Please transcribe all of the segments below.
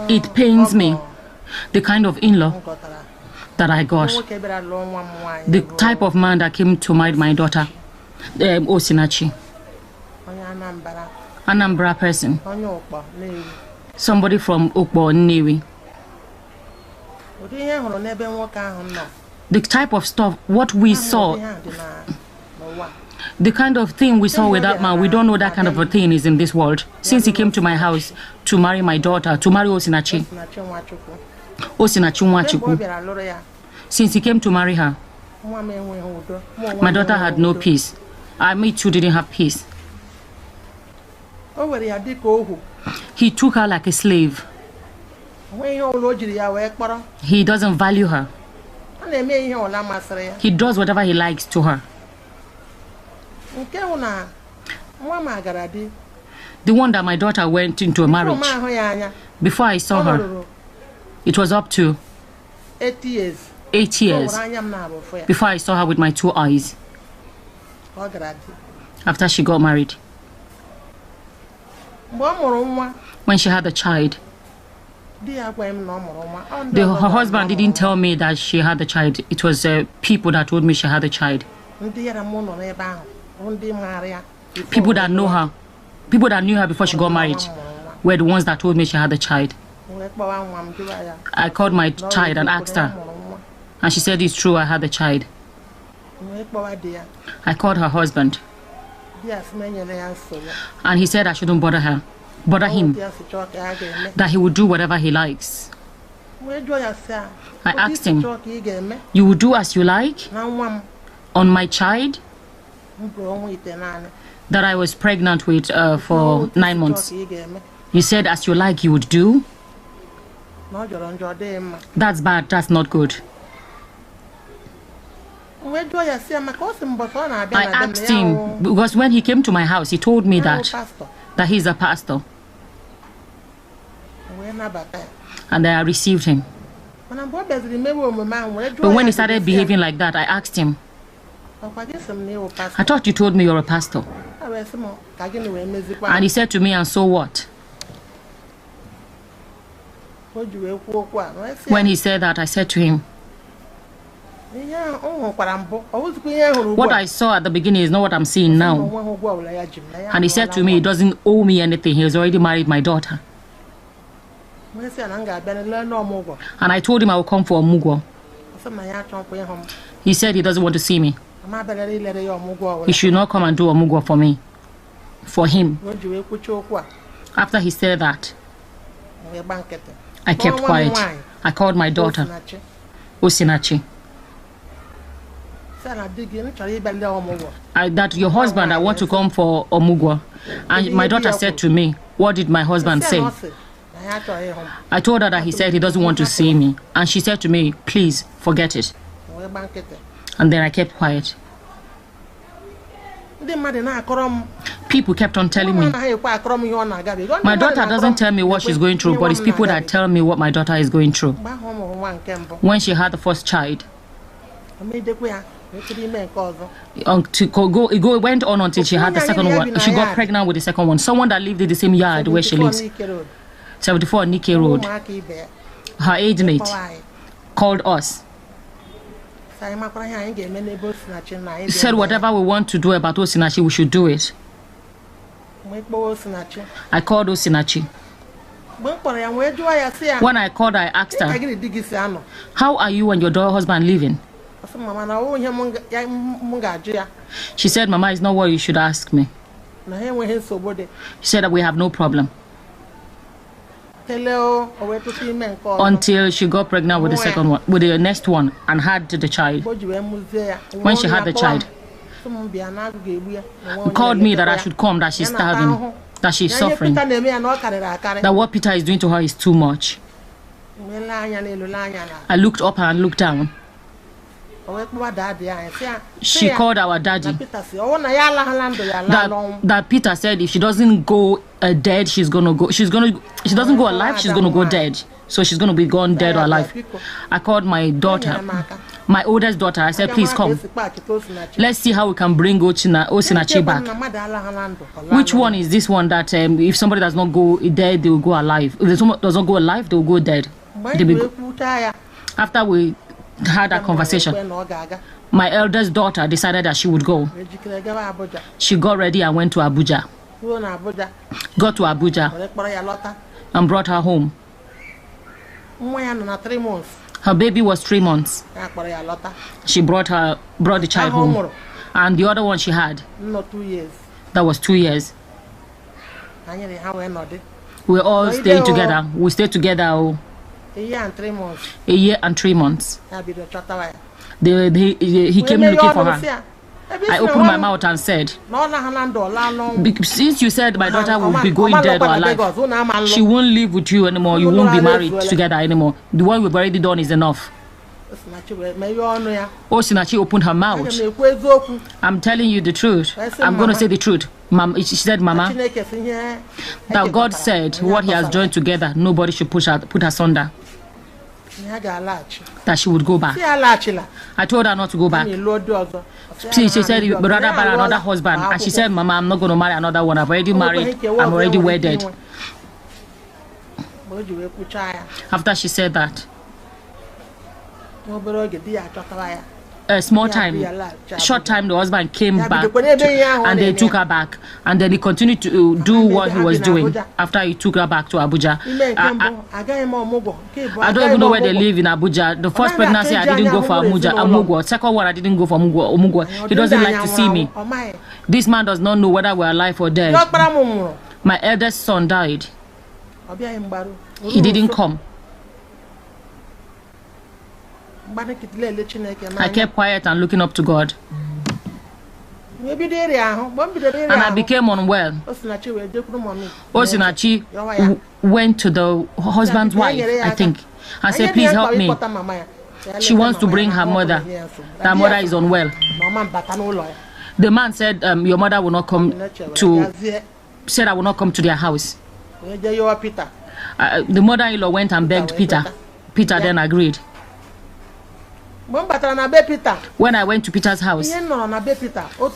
It pains me, the kind of in-law that I got, the type of man that came to marry my daughter, Osinachi. Anambra person, somebody from Ukbo, Nnewi. The type of stuff, what we saw, the kind of thing we saw with that man, we don't know that kind of a thing is in this world. Since he came to my house to marry my daughter, to marry Osinachi Nuachukwu, since he came to marry her, my daughter had no peace. Me too didn't have peace. He took her like a slave. He doesn't value her. He does whatever he likes to her. The one that my daughter went into a marriage, before I saw her, it was up to 8 years before I saw her with my 2 eyes. After she got married. When she had a child, her husband didn't tell me that she had a child. It was people that told me she had a child. People that know her, people that knew her before she got married, were the ones that told me she had a child. I called my child and asked her, and she said it's true, I had a child. I called her husband, and he said I shouldn't bother him, that he would do whatever he likes. I asked him, you will do as you like on my child that I was pregnant with for 9 months? You said as you like you would do? That's bad, that's not good. I asked him, because when he came to my house, he told me that he's a pastor. And I received him. But when he started behaving like that, I asked him, I thought you told me you're a pastor. And he said to me, and so what? When he said that, I said to him, what I saw at the beginning is not what I'm seeing now. And he said to me, he doesn't owe me anything. He has already married my daughter. And I told him I will come for Omugwo. He said he doesn't want to see me. He should not come and do Omugwo for me. For him. After he said that, I kept quiet. I called my daughter, Osinachi. That your husband, I want to come for Omugwo. And my daughter said to me, what did my husband say? I told her that he said he doesn't want to see me. And she said to me, please forget it. And then I kept quiet. People kept on telling me. My daughter doesn't tell me what she's going through, but it's people that tell me what my daughter is going through. When she had the first child, it went on until she had the second one. She got pregnant with the second one. Someone that lived in the same yard where she lives, 74 Nike Road, her age mate, called us. He said whatever we want to do about Osinachi, we should do it. I called Osinachi. When I called, I asked her, how are you and your husband living? She said, Mama, it's not what you should ask me. She said that we have no problem. Until she got pregnant with the second one, with the next one, and had the child. When she had the child, he called me that I should come, that she's starving, that she's suffering, that what Peter is doing to her is too much. I looked up and looked down. She called our daddy. That Peter said if she doesn't go dead, she doesn't go alive, she's gonna go dead. So she's gonna be gone dead or alive. I called my daughter, my oldest daughter. I said, please come. Let's see how we can bring Osinachi back. Which one is this one that if somebody does not go dead, they will go alive? If someone does not go alive, they will go dead. After we had that conversation, my eldest daughter decided that she would go. She got ready and went to Abuja. Got to Abuja and brought her home. Her baby was 3 months. She brought the child home. And the other one she had, 2 years. That was 2 years. We all stayed together. We stayed together. A year and 3 months. A year and 3 months. He came looking for her. I opened my mouth and said, since you said my daughter will be going dead or alive, she won't live with you anymore. You won't be married together anymore. The one we've already done is enough. Osinachi opened her mouth. I'm telling you the truth. I'm going to say the truth. She said, Mama, that God said what he has joined together, nobody should put asunder. That she would go back. I told her not to go back. She said, rather marry another husband. And she said, Mama, I'm not going to marry another one. I've already married. I'm already wedded. After she said that, a short time, the husband came back and they took her back. And then he continued to do what he was doing after he took her back to Abuja. I don't even know where they live in Abuja. The first pregnancy, I didn't go for Amugwa. Second one, I didn't go for Omugwa. He doesn't like to see me. This man does not know whether we're alive or dead. My eldest son died. He didn't come. I kept quiet and looking up to God. And I became unwell. Osinachi went to the husband's wife, I think, and said, please help me. She wants to bring her mother. Her mother is unwell. The man said, your mother will not come said I will not come to their house. The mother-in-law went and begged Peter. Peter then agreed. When I went to Peter's house,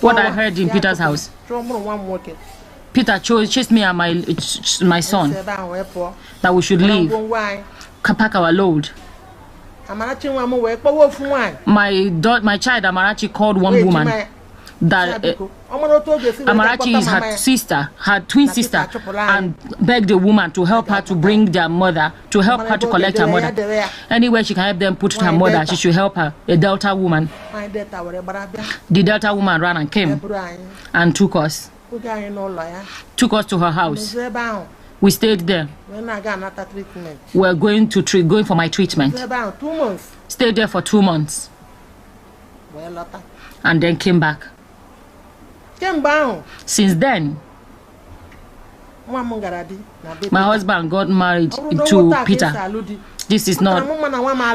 what I heard in Peter's house, Peter chased me and my son that we should leave, pack our load. My child Amarachi called one woman that Amarachi is her sister, her twin sister, and begged the woman to help her to bring their mother, to help her to collect her mother. Anywhere she can help them put her mother, she should help her. A Delta woman. The Delta woman ran and came and took us to her house. We stayed there. We're going for my treatment. Stayed there for 2 months. And then came back. Since then, my husband got married to Peter. This is not.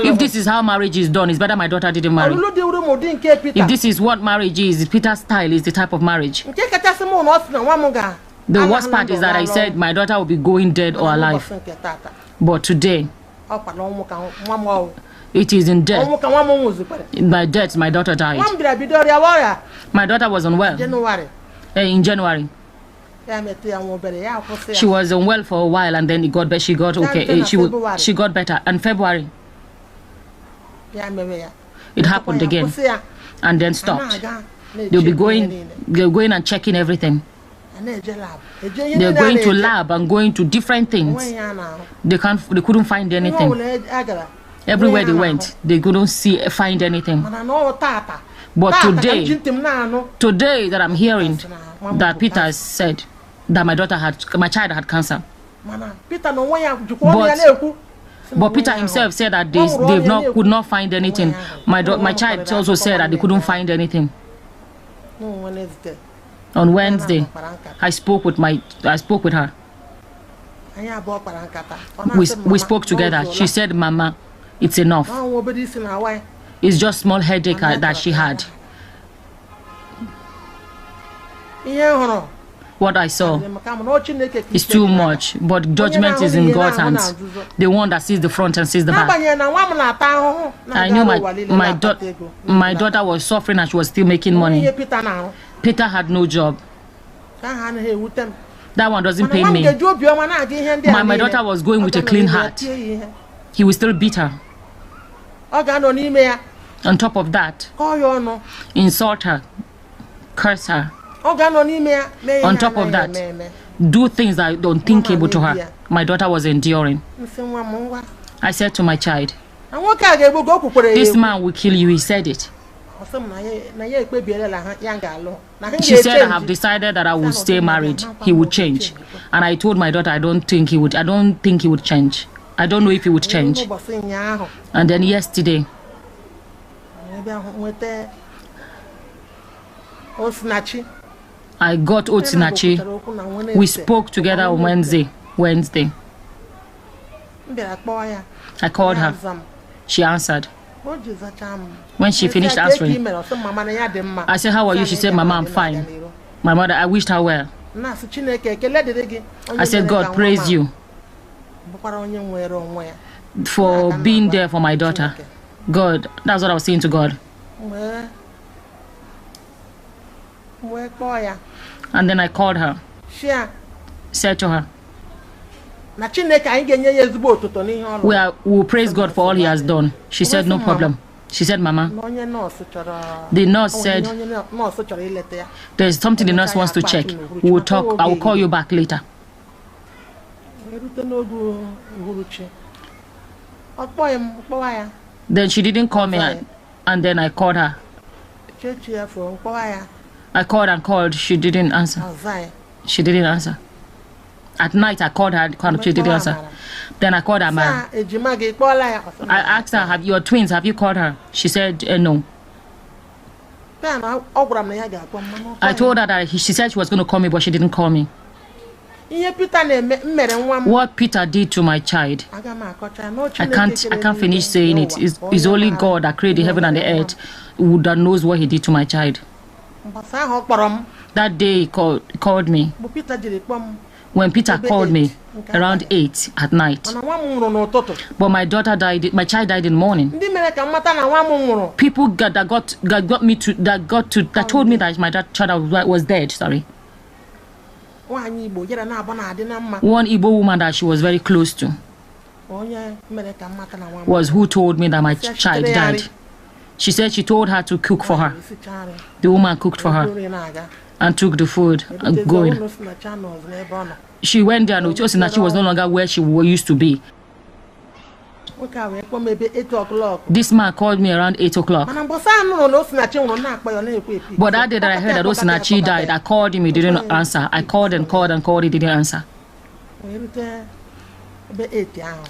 If this is how marriage is done, it's better my daughter didn't marry. If this is what marriage is, Peter's style is the type of marriage. The worst part is that I said my daughter will be going dead or alive. But today, it is in death. By death, my daughter died. My daughter was unwell in January. She was unwell for a while and then she got okay. She got better. And February, it happened again and then stopped. They'll be going and checking everything. They're going to lab and going to different things. They couldn't find anything. Everywhere they went, they couldn't find anything. But today that I'm hearing that Peter said that my child had cancer. But Peter himself said that they could not find anything. My child also said that they couldn't find anything. On Wednesday, I spoke with her. We spoke together. She said, Mama, it's enough. It's just small headache that she had. What I saw is too much, but judgment is in God's hands. The one that sees the front and sees the back. I knew my daughter was suffering and she was still making money. Peter had no job. That one doesn't pain me. My daughter was going with a clean heart. He will still beat her. On top of that, insult her, curse her. On top of that, do things that are unthinkable to her. My daughter was enduring. I said to my child, this man will kill you. He said it. She said, I have decided that I will stay married. He would change. And I told my daughter, I don't think he would change. I don't know if he would change. And then yesterday, I got Osinachi. We spoke together on Wednesday. I called her. She answered. When she finished answering, I said, how are you? She said, Mama, I'm fine. My mother, I wished her well. I said, God, praise you for being there for my daughter. God, that's what I was saying to God. And then I called her. Said to her, we'll praise God for all he has done. She said, no problem. She said, Mama, the nurse said, there's something the nurse wants to check. We'll talk. I will call you back later. Then she didn't call me, and then I called her. I called and called. She didn't answer. At night, I called her. She didn't answer. Then I called her man. I asked her, have your twins? Have you called her? She said, no. I told her that she said she was going to call me, but she didn't call me. What Peter did to my child, I can't finish saying it. It's only God that created the heaven and the earth that knows what he did to my child. That day he called me. When Peter called me around 8 at night, but my daughter died. My child died in the morning. People that told me that my child was dead. Sorry. One Igbo woman that she was very close to was who told me that my child died. She said she told her to cook for her. The woman cooked for her and took the food and going. She went there and Osinachi was no longer where she used to be. This man called me around 8 o'clock. But that day that I heard that Osinachi died, I called him, he didn't answer. I called and called and called, he didn't answer.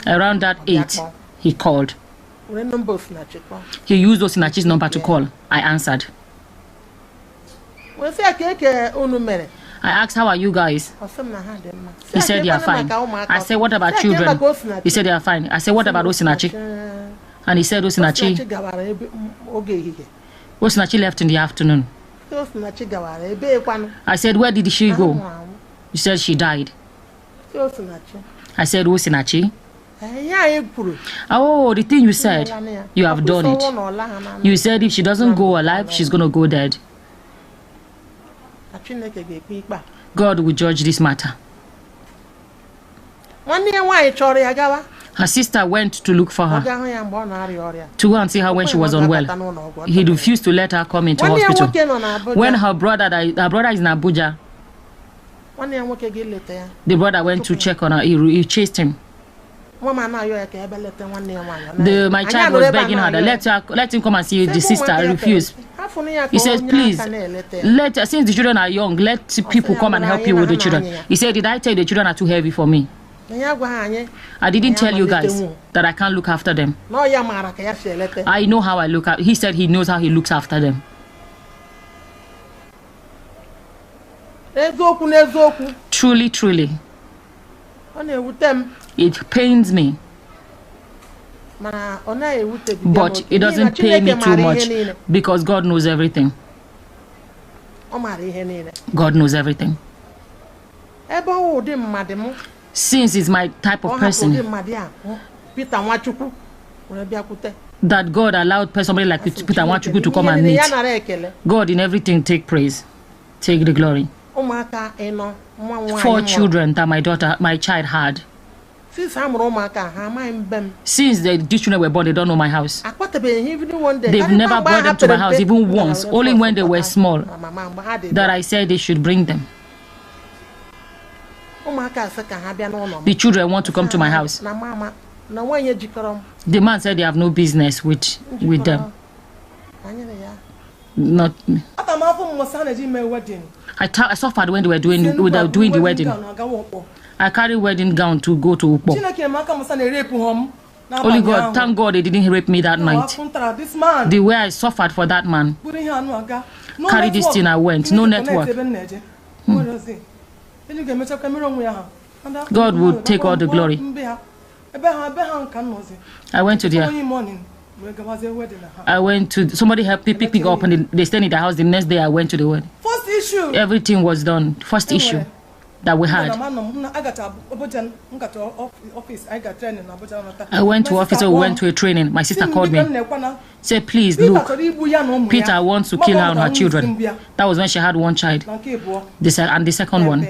Around that 8, he called. He used Osinachi's number to call. I answered. I asked, how are you guys? He said, they are fine. I said, what about children? He said, they are fine. I said, what about Osinachi? And he said, Osinachi left in the afternoon. I said, where did she go? He said, she died. I said, Osinachi? Oh, the thing you said, you have done it. You said if she doesn't go alive, she's going to go dead. God will judge this matter. Her sister went to look for her, to go and see her when she was unwell. He refused to let her come into hospital. When her brother is in Abuja, the brother went to check on her. He chased him. My child was begging her that let him come and see the sister. I refused. He said, please, since the children are young, let people come and help you with the children. He said, did I tell you the children are too heavy for me? I didn't tell you guys that I can't look after them. I know how I look at. He said he knows how he looks after them. Truly, truly. It pains me But it doesn't pay me too much because God knows everything. God knows everything. Since it's my type of person that God allowed somebody like Peter Nuachukwu to come and meet. God in everything take praise, take the glory. 4 children that my child had. Since these children were born, they don't know my house. They've never brought them to my house, even once, only when they were small, that I said they should bring them. The children want to come to my house. The man said they have no business with them. Not me. I suffered when they were doing the wedding. I carried wedding gown to go to Ukpo. Only God, thank God they didn't rape me that night. The way I suffered for that man. Carry this thing, I went. No network. God would take all the glory. I went to somebody helped pick me up and they stayed in the house. The next day I went to the wedding. First issue. Everything was done. First issue that we had. I went to office, we went to a training. My sister called me. Said, please look, Peter wants to kill her and her children. That was when she had one child. And the second one,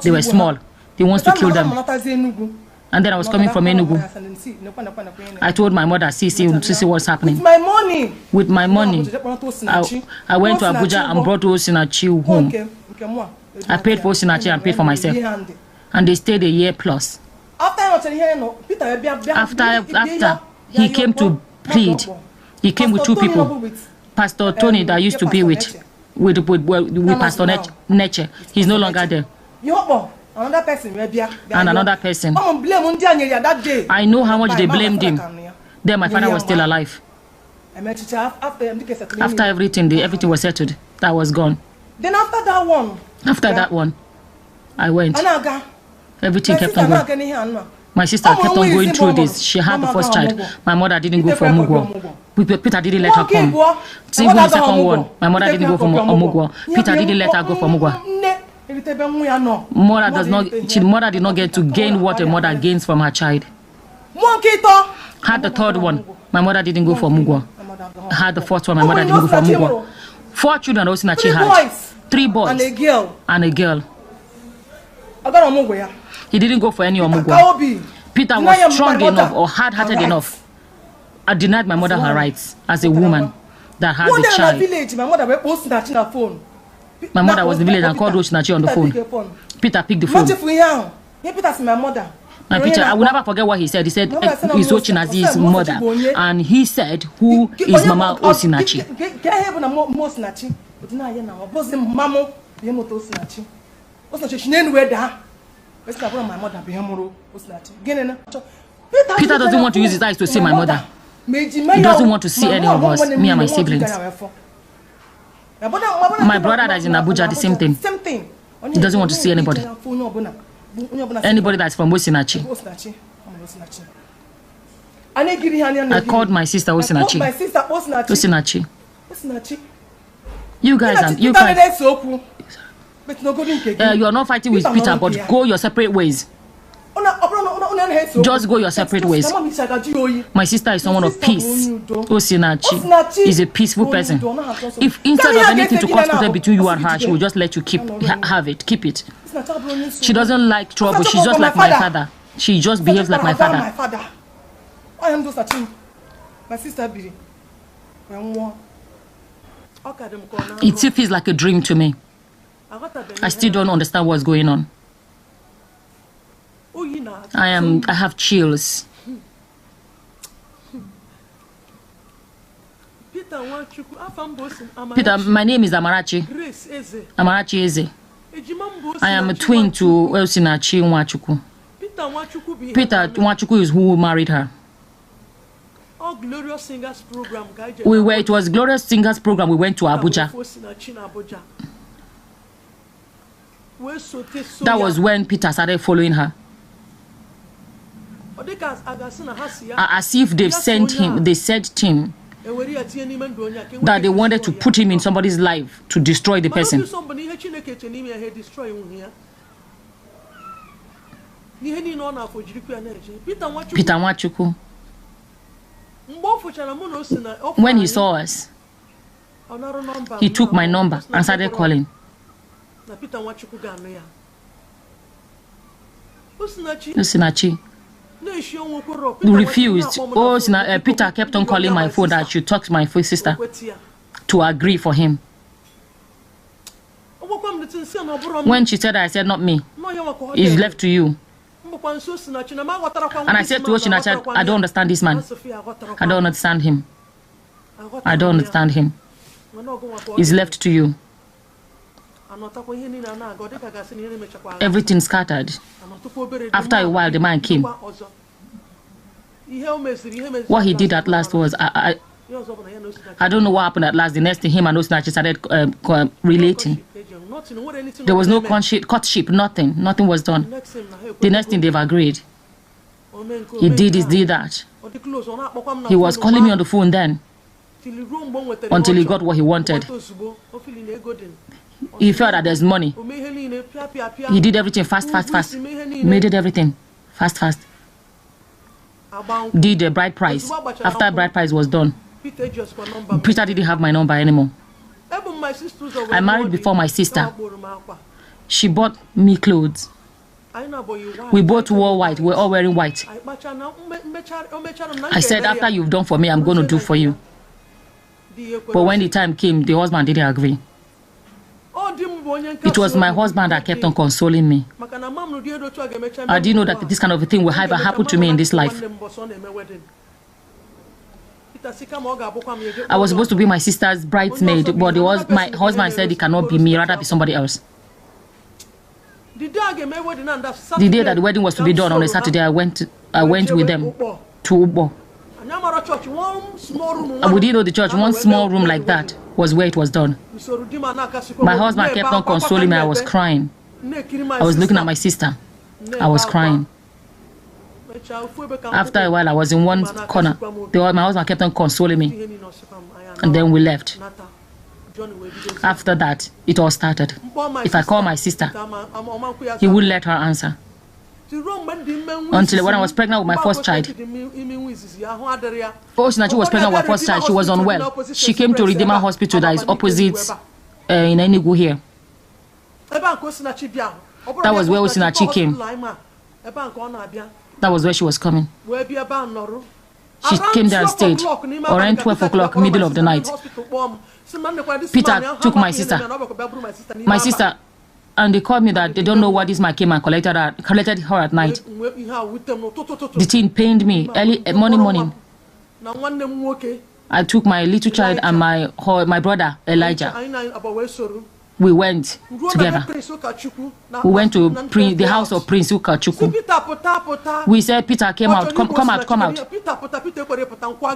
they were small. He wants to kill them. And then I was coming from Enugu. I told my mother, see what's happening. With my money. I went to Abuja and brought Osinachi home. I paid for Osinachi and paid for myself. And they stayed a year plus. After he came to plead, he came with 2 people. Pastor Tony that I used to be with Pastor Neche. He's no longer there. And another person. I know how much they blamed him. Then my father was still alive. After everything was settled. That was gone. Then after that one, I went. Everything kept on going. My sister kept on going through this. She had the first child. My mother didn't go for Omugwo. Peter didn't let her come. Even the second one, my mother didn't go for Omugwo. Peter didn't let her go for Omugwo. Mother did not get to gain what a mother gains from her child. Had the third one, my mother didn't go for Omugwo. Had the fourth one, my mother didn't go for Omugwo. 4 children Osinachi had. 3 boys and a girl. He didn't go for any Omugwo. Peter was strong enough or hard-hearted enough. I denied my mother her rights as a woman that had a child. My mother was in the village and called Osinachi on the phone. Peter picked the phone. Peter, I will never forget what he said. He said he's Osinachi's mother. And he said, who is Mama Osinachi? Peter doesn't want to use his eyes to see my mother. He doesn't want to see any of us, me and my siblings. My brother that is in Abuja, the same thing. He doesn't want to see anybody. Anybody that's from Osinachi. I called my sister Osinachi. Osinachi. You guys, you are not fighting with Peter, but go your separate ways. Just go your separate ways. My sister is someone of peace. Osinachi is a peaceful person. If instead of anything to cause between you and her, she will just let you keep it. She doesn't like trouble. She's just like my father. She just behaves like my father. My sister. It still feels like a dream to me. I still don't understand what's going on. I have chills. Peter, my name is Amarachi. Amarachi Eze. I am a twin to Osinachi Nuachukwu. Peter Nuachukwu is who married her. Glorious Singers program. It was Glorious Singers program. We went to Abuja. That was when Peter started following her. as if they've sent him, they said him that they wanted to put him in somebody's life to destroy the person. Peter Nuachukwu, when he saw us, he took my number and started calling. Osinachi refused. Peter kept on calling my phone that I should talk to my sister to agree for him. When she said that, I said, not me. It's left to you. And I said to Osinachi, I don't understand this man. I don't understand him. I don't understand him. It's left to you. Everything scattered. After a while, the man came. What he did at last was, I don't know what happened at last. The next thing, him and Osinachi started relating. There was no courtship, nothing. Nothing was done. The next thing, they've agreed. He did this, did that. He was calling me on the phone then, until he got what he wanted. He felt that there's money. He did everything fast. He made it everything fast. Did the bride price. After bride price was done, Peter didn't have my number anymore. I married before my sister. She bought me clothes. We both wore white. We're all wearing white. I said, after you've done for me, I'm going to do for you. But when the time came, the husband didn't agree. It was my husband that kept on consoling me. I didn't know that this kind of a thing will ever happen to me in this life. I was supposed to be my sister's bridesmaid, but my husband said it cannot be me, rather be somebody else. The day that the wedding was to be done on a Saturday, I went with them to Ubo. And we didn't know the church, one small room like that was where it was done. My husband kept on consoling me. I was crying. I was looking at my sister. I was crying. After a while, I was in one corner. My husband kept on consoling me. And then we left. After that, it all started. If I call my sister, he wouldn't let her answer. Until when I was pregnant with my first child. Osinachi was pregnant with her first child. She was unwell. She came to Redeemer Hospital that is opposite in Enugu here. That was where Osinachi came. That was where she was coming. She came there and stayed. Around 12 o'clock, middle of the night. Peter took my sister. And they called me that they don't know why this man came and collected her at night. The thing pained me early morning. I took my little child and my brother Elijah. We went together. We went to the house of Prince Nuachukwu. We said, Peter came out. Come out.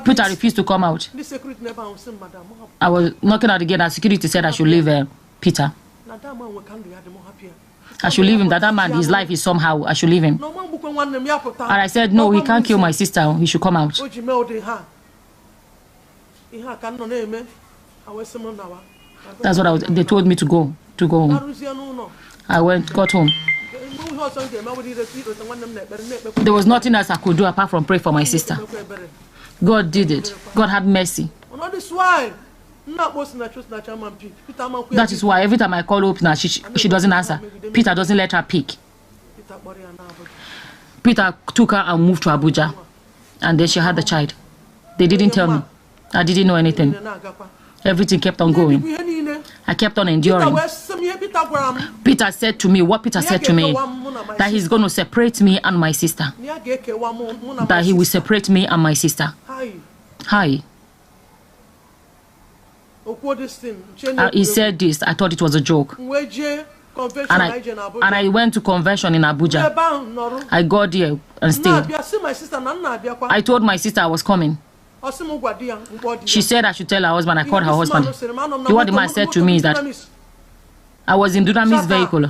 Peter refused to come out. I was knocking at the gate and security said I should leave Peter. I should leave him. That man, his life is somehow. I should leave him. And I said, no, he can't kill my sister. He should come out. That's what they told me to go home. I got home. There was nothing else I could do apart from pray for my sister. God did it. God had mercy. That is why every time I call Opina, she doesn't answer. Peter doesn't let her pick. Peter took her and moved to Abuja. And then she had the child. They didn't tell me. I didn't know anything. Everything kept on going. I kept on enduring. Peter said to me, that he's going to separate me and my sister. That he will separate me and my sister. Hi. He said this. I thought it was a joke. And I went to convention in Abuja. I got there and stayed. I told my sister I was coming. She said I should tell her husband. I called her husband. What the man said to me is that I was in Dunami's vehicle.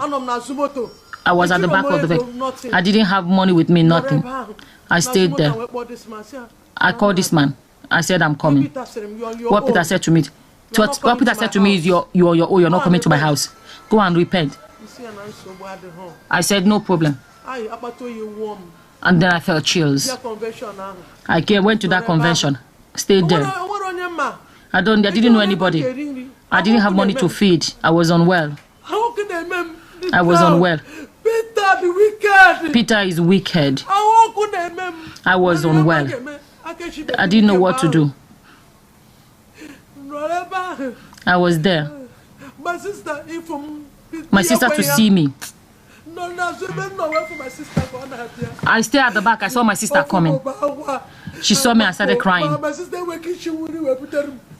I was at the back of the bed. I didn't have money with me, nothing. I stayed there. I called this man. I said, I'm coming. What Peter said to me, what Peter said to me is, you're not coming to my house. Go and repent. I said, no problem. And then I felt chills. I went to that convention, stayed there. I didn't know anybody. I didn't have money to feed. I was unwell. I was unwell. Peter is wicked. I was unwell. I didn't know what to do. I was there. My sister to see me. I stayed at the back. I saw my sister coming. She saw me and started crying.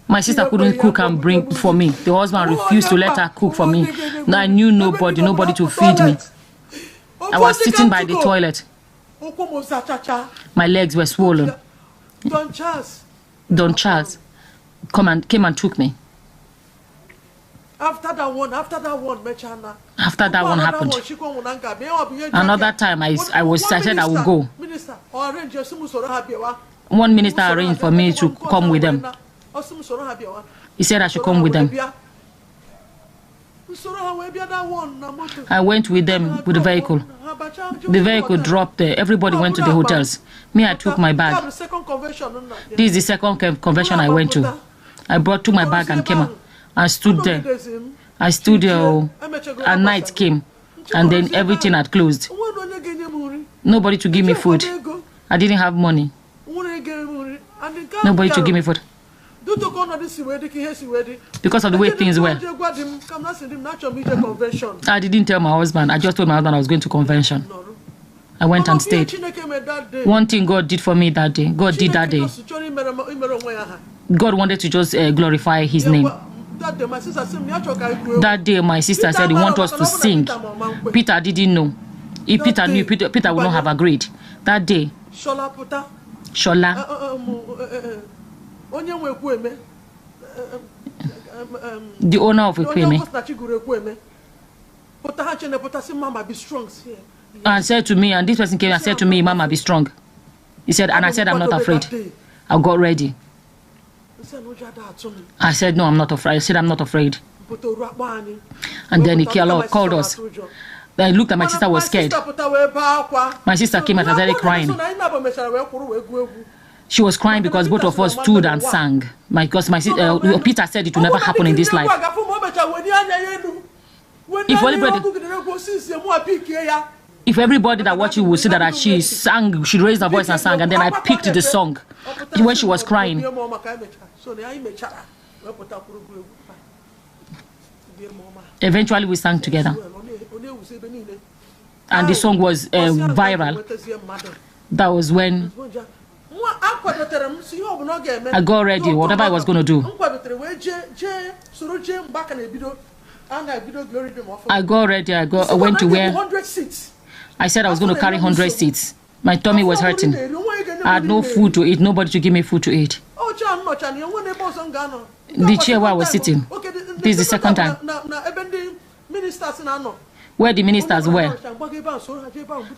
My sister couldn't cook and bring for me. The husband refused to let her cook for me. Now I knew nobody to feed me. I was sitting by the toilet. My legs were swollen. Don Charles came and took me. After that one happened. Another time I said I would go. One minister arranged for me to come with them. He said I should come with them. I went with them with the vehicle. The vehicle dropped there. Everybody went to the hotels. Me, I took my bag. This is the second convention I went to. I took my bag and came out. I stood there. I stood there, and night came, and then everything had closed. Nobody to give me food. I didn't have money. Nobody to give me food. Because of the way things were. I didn't tell my husband. I just told my husband I was going to convention. I went and stayed. One thing God did for me that day. God did that day. God wanted to just glorify his name. That day my sister said he wanted us to sing. Peter didn't know. If Peter knew, Peter would not have agreed. That day, Shola, the owner of Ekweme, and said to me, and this person came and said to me, Mama, be strong. He said, and I said, I'm not afraid. I got ready. I said, no, I'm not afraid. I said, I'm not afraid. And then he called us. Then I looked at my sister, was scared. My sister came and started crying. She was crying because both of us stood and sang. Because my sister, Peter said it will never happen in this life. If everybody that watched you would see that she sang, she raised her voice and sang, and then I picked the song when she was crying. Eventually we sang together. And the song was viral. That was when I got ready, whatever I was going to do. I got ready, I went to where I said I was going to carry 100 seats. My tummy was hurting. I had no food to eat, nobody to give me food to eat. The chair where I was sitting, this is the second time. Where the ministers were,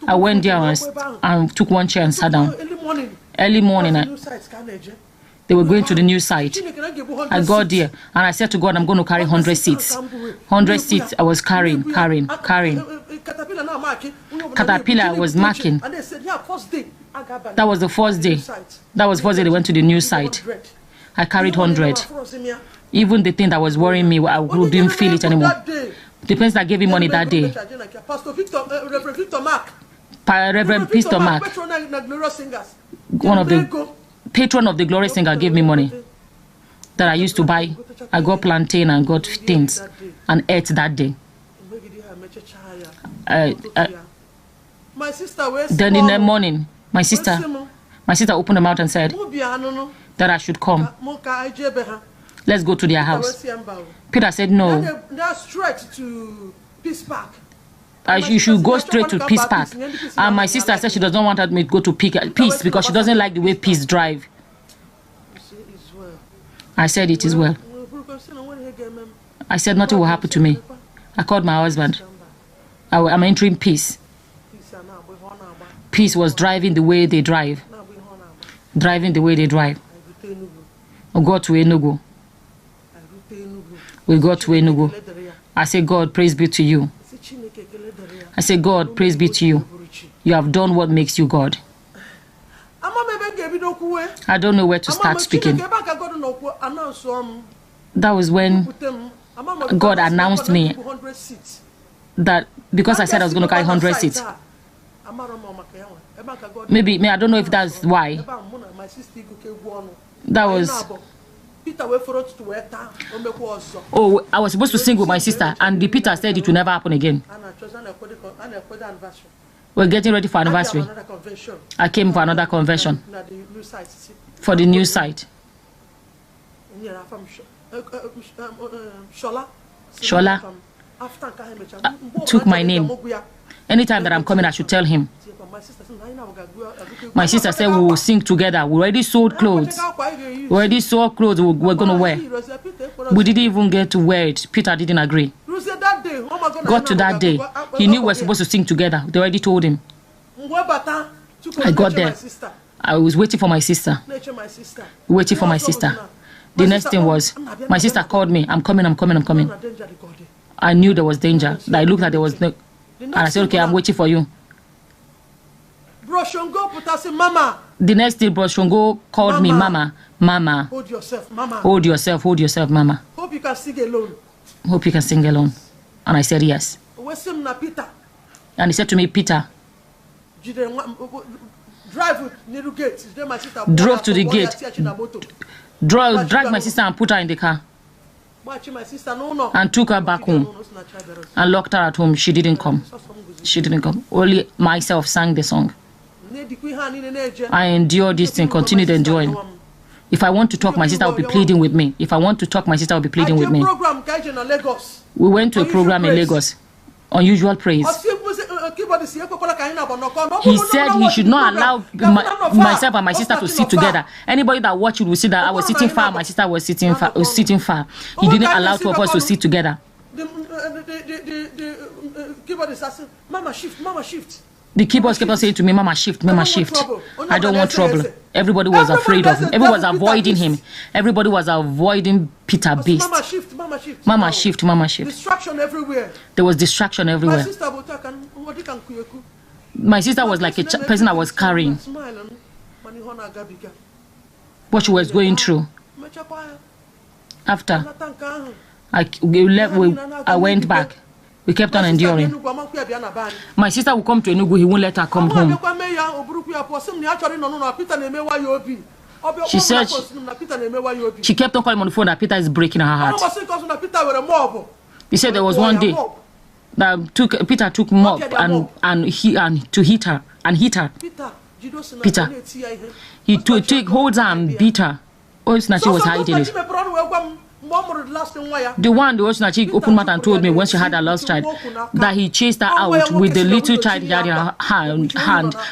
I went there and took one chair and sat down. Early morning, they were going to the new site. I got there and I said to God, I'm going to carry 100 seats. 100 seats I was carrying. Caterpillar was marking. That was the first day. That was the first day they went to the new site. I carried 100. Even the thing that was worrying me, I didn't feel it anymore. The person that gave me money that day, Reverend Pastor Mark, one of the patron of the Glory Singer, gave me money that I used to buy. I got plantain and got things and ate that day. Then in the morning, my sister opened her mouth and said that I should come. Let's go to their house. Peter said no. You should go straight to Peace Park. And my sister said she does not want me to go to Peace because she doesn't like the way Peace drive. I said it is well. I said nothing will happen to me. I called my husband. I'm entering peace. Peace was driving the way they drive. Driving the way they drive. We got to Enugu. We got to Enugu. I say, God, praise be to you. I say, God, praise be to you. You have done what makes you God. I don't know where to start speaking. That was when God announced me that because I said I was going to carry 100 seats. Maybe, I don't know if that's why. That was... Oh, I was supposed to sing with my sister, and the Peter said it will never happen again. We're getting ready for anniversary. I came for another convention for the new site. Shola took my name. Anytime that I'm coming, I should tell him. My sister said we will sing together. We already sold clothes. We already sold clothes we're going to wear. We didn't even get to wear it. Peter didn't agree. Got to that day. He knew we were supposed to sing together. They already told him. I got there. I was waiting for my sister. Waiting for my sister. The next thing was, my sister called me. I'm coming. I knew there was danger. I looked at there was no... And I said, okay, I'm waiting for you. The next day, Bro Shongo called me, Mama. Hold yourself, Mama. Hold yourself, Mama. Hope you can sing alone. Hope you can sing alone. And I said, yes. And he said to me, Peter, drove to the gate, dragged my sister and put her in the car. And took her back home and locked her at home. She didn't come. Only myself sang the song. I endure this thing, continued enduring. If I want to talk, my sister will be pleading with me. We went to a program in Lagos. Unusual praise. He said he should not allow myself and my sister to sit together. Anybody that watched it will see that I was sitting far, my sister was sitting far. He didn't allow two of us to sit together. The keyboard kept on saying to me, Mama, shift. I don't want trouble. Everybody was afraid of him. Everybody was avoiding him. Everybody was avoiding Peter Beast. Mama, shift. Distraction everywhere. There was distraction everywhere. My sister was like a person I was carrying. What she was going through. After I went back. We kept on enduring. My sister would come to Enugu, he won't let her come home. She said she kept on calling on the phone that Peter is breaking her heart. He said there was one day that Peter took mop and to hit her. Peter. He holds her and beat her. Osinachi was hiding it. The Osinachi opened mouth and told me when she had her last child that he chased her out with the little child he had in her hand,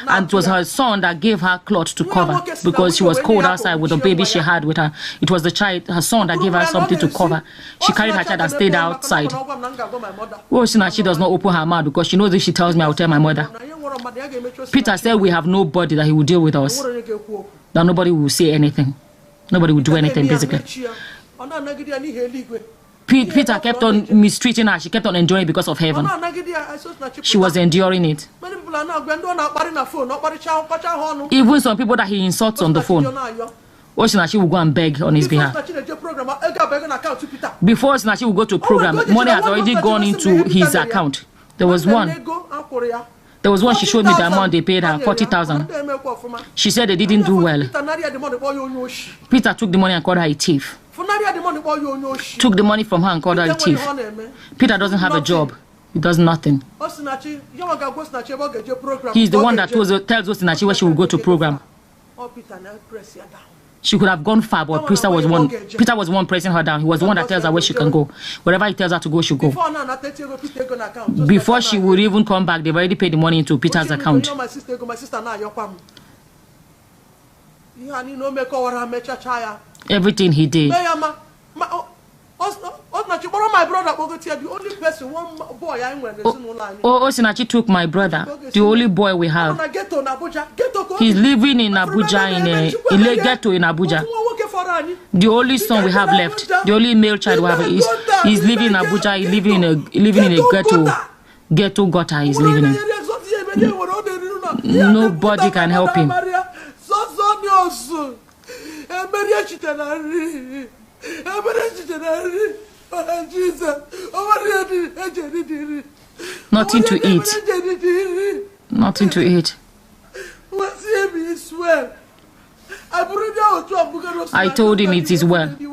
and it was her son that gave her cloth to cover because she was cold outside with the baby she had with her. It was her son that gave her something to cover. She carried her child and stayed outside. Osinachi does not open her mouth because she knows if she tells me, I will tell my mother. Peter said we have nobody that he will deal with us. That nobody will say anything. Nobody will do anything, basically. Peter kept on mistreating her. She kept on enjoying it because of heaven. She was enduring it. Even some people that he insults on the phone, Osinachi will go and beg on his behalf. Before Osinachi will go to a program, money has already gone into his account. There was one she showed me the amount they paid her, 40,000. She said they didn't do well. Peter took the money and called her a thief. Took the money from her and called her a thief. Peter doesn't have a job. He does nothing. He's the one that tells Osinachi where she will go to program. She could have gone far, but Peter was the one pressing her down. He was the one that tells her where she can go. Wherever he tells her to go, she'll go. Before she would even come back, they've already paid the money into Peter's account. Everything he did. Osinachi took my brother, the only boy we have. He's living in Abuja, in a ghetto in Abuja. The only son we have left, the only male child we have, he's living in Abuja. He's living in a ghetto gutter. He's living in. Nobody can help him. Nothing to eat. Nothing to eat. I told him it is well. He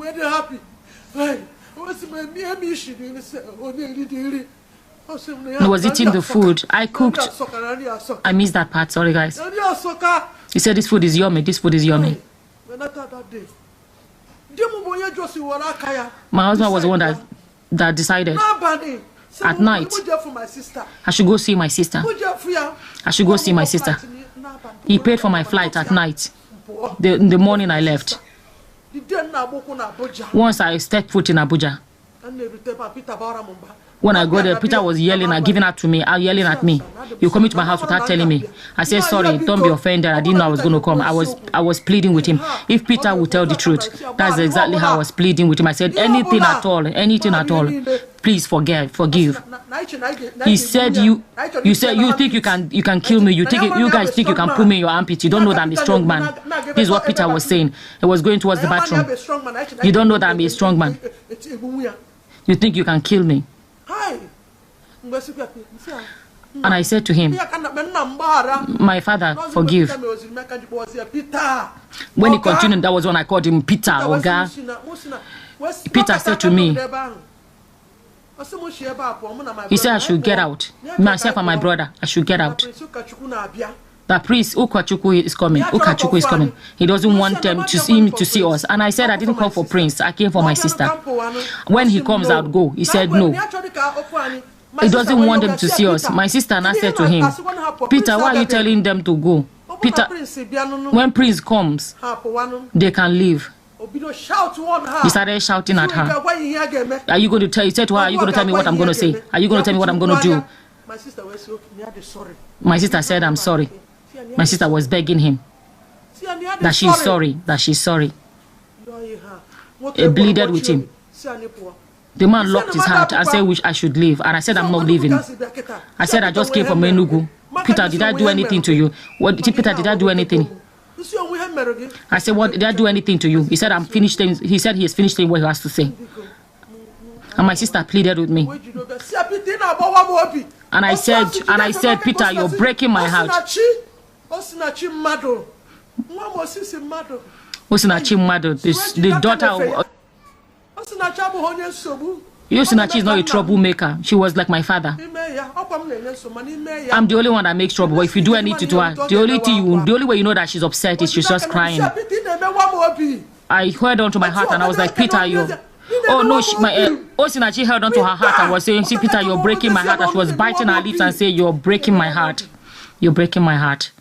was eating the food I cooked. I missed that part. Sorry, guys. He said this food is yummy. This food is yummy. My husband was the one that decided at night I should go see my sister. I should go see my sister. He paid for my flight at night. In the morning I left. Once I stepped foot in Abuja, when I got there, Peter was yelling and giving out to me, yelling at me. You come into my house without telling me. I said, sorry, don't be offended. I didn't know I was going to come. I was pleading with him. If Peter would tell the truth, that's exactly how I was pleading with him. I said, anything at all, please forgive. He said, you think you can kill me. You guys think you can put me in your armpit. You don't know that I'm a strong man. This is what Peter was saying. He was going towards the bathroom. You don't know that I'm a strong man. You think you can kill me. And I said to him, my father, forgive. When he continued, that was when I called him Peter, Oga. Peter said to me, he said I should get out. Myself and my brother, I should get out. The priest, Ukachukwu, is coming. Ukachukwu is coming. He doesn't want them to see us. And I said I didn't come for Prince. I came for my sister. When he comes out, go. He said no. He doesn't want them to see us. My sister and I said to him, Peter, why are you telling them to go? Peter, when Prince comes, they can leave. He started shouting at her. Are you going to tell? He said to her, are you going to tell me what I'm going to say? Are you going to tell me what I'm going to do? My sister said, I'm sorry. My sister was begging him that she's sorry, He pleaded with him. The man locked his heart and said I should leave. And I said, I'm not leaving. I said, I just came from Enugu. Peter, did I do anything to you? Peter, did I do anything? I said, what, did I do anything to you? He said, I'm finished. He said he has finished saying what he has to say. And my sister pleaded with me. And I said, Peter, you're breaking my heart. Osinachi Nuachukwu, the daughter of... Osinachi is not a troublemaker. She was like my father. I'm the only one that makes trouble. But if you do anything to her, the only way you know that she's upset is she's just crying. I held on to my heart and I was like, Peter, you... Oh no, Osinachi held on to her heart and was saying, see, Peter, you're breaking my heart. And she was biting her lips and saying, you're breaking my heart. You're breaking my heart.